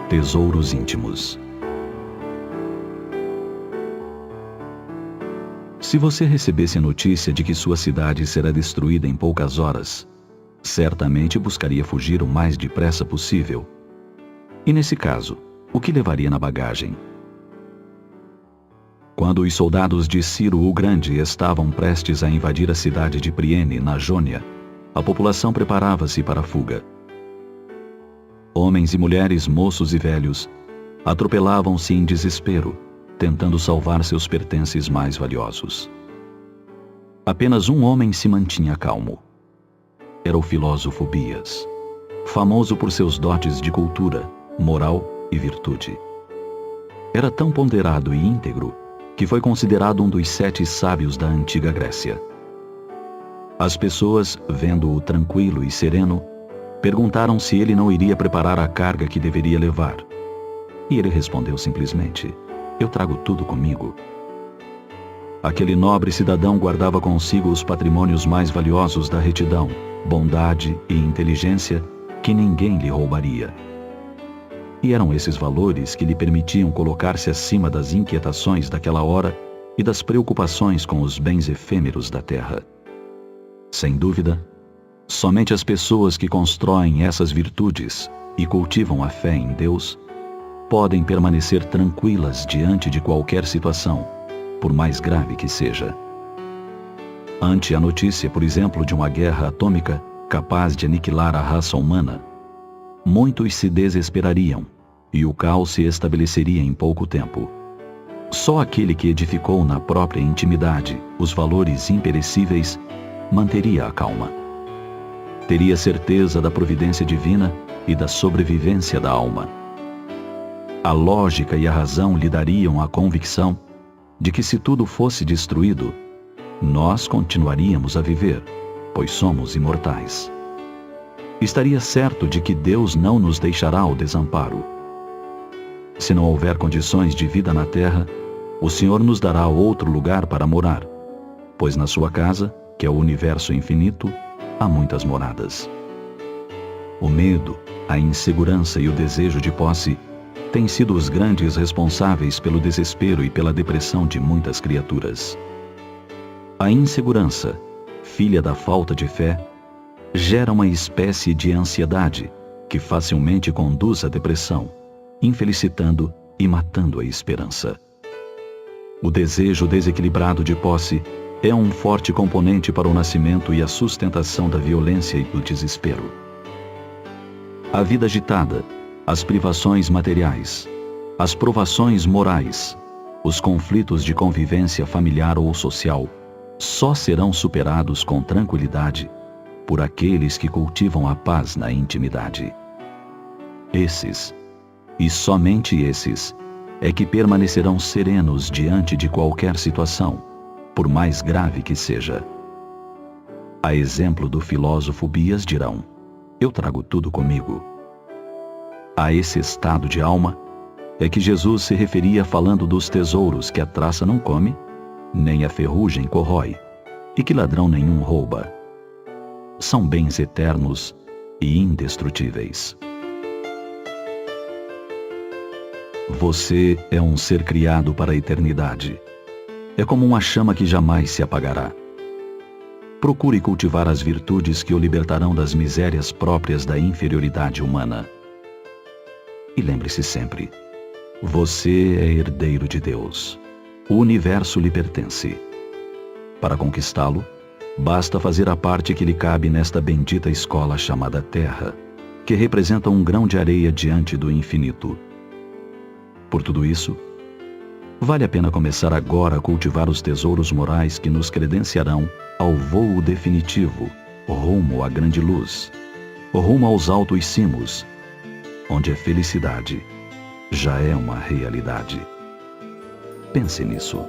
Tesouros íntimos. Se você recebesse a notícia de que sua cidade será destruída em poucas horas, certamente buscaria fugir o mais depressa possível. E nesse caso, o que levaria na bagagem? Quando os soldados de Ciro o Grande estavam prestes a invadir a cidade de Priene, na Jônia, a população preparava-se para a fuga. Homens e mulheres, moços e velhos, atropelavam-se em desespero, tentando salvar seus pertences mais valiosos. Apenas um homem se mantinha calmo. Era o filósofo Bias, famoso por seus dotes de cultura, moral e virtude. Era tão ponderado e íntegro que foi considerado um dos 7 sábios da antiga Grécia. As pessoas, vendo-o tranquilo e sereno, perguntaram se ele não iria preparar a carga que deveria levar. E ele respondeu simplesmente: "Eu trago tudo comigo." Aquele nobre cidadão guardava consigo os patrimônios mais valiosos da retidão, bondade e inteligência que ninguém lhe roubaria. E eram esses valores que lhe permitiam colocar-se acima das inquietações daquela hora e das preocupações com os bens efêmeros da terra. Sem dúvida, somente as pessoas que constroem essas virtudes e cultivam a fé em Deus podem permanecer tranquilas diante de qualquer situação, por mais grave que seja. Ante a notícia, por exemplo, de uma guerra atômica capaz de aniquilar a raça humana, muitos se desesperariam e o caos se estabeleceria em pouco tempo. Só aquele que edificou na própria intimidade os valores imperecíveis manteria a calma. Teria certeza da providência divina e da sobrevivência da alma. A lógica e a razão lhe dariam a convicção de que se tudo fosse destruído, nós continuaríamos a viver, pois somos imortais. Estaria certo de que Deus não nos deixará ao desamparo. Se não houver condições de vida na terra, o Senhor nos dará outro lugar para morar, pois na sua casa, que é o universo infinito, há muitas moradas. O medo, a insegurança e o desejo de posse têm sido os grandes responsáveis pelo desespero e pela depressão de muitas criaturas. A insegurança, filha da falta de fé, gera uma espécie de ansiedade que facilmente conduz à depressão, infelicitando e matando a esperança. O desejo desequilibrado de posse é um forte componente para o nascimento e a sustentação da violência e do desespero. A vida agitada, as privações materiais, as provações morais, os conflitos de convivência familiar ou social só serão superados com tranquilidade por aqueles que cultivam a paz na intimidade. Esses, e somente esses, é que permanecerão serenos diante de qualquer situação, por mais grave que seja. A exemplo do filósofo Bias dirão: "Eu trago tudo comigo." A esse estado de alma é que Jesus se referia falando dos tesouros que a traça não come, nem a ferrugem corrói, e que ladrão nenhum rouba. São bens eternos e indestrutíveis. Você é um ser criado para a eternidade. É como uma chama que jamais se apagará. Procure cultivar as virtudes que o libertarão das misérias próprias da inferioridade humana. E lembre-se sempre: você é herdeiro de Deus. O universo lhe pertence. Para conquistá-lo, basta fazer a parte que lhe cabe nesta bendita escola chamada Terra, que representa um grão de areia diante do infinito. Por tudo isso, vale a pena começar agora a cultivar os tesouros morais que nos credenciarão ao voo definitivo, rumo à grande luz, rumo aos altos cimos, onde a felicidade já é uma realidade. Pense nisso.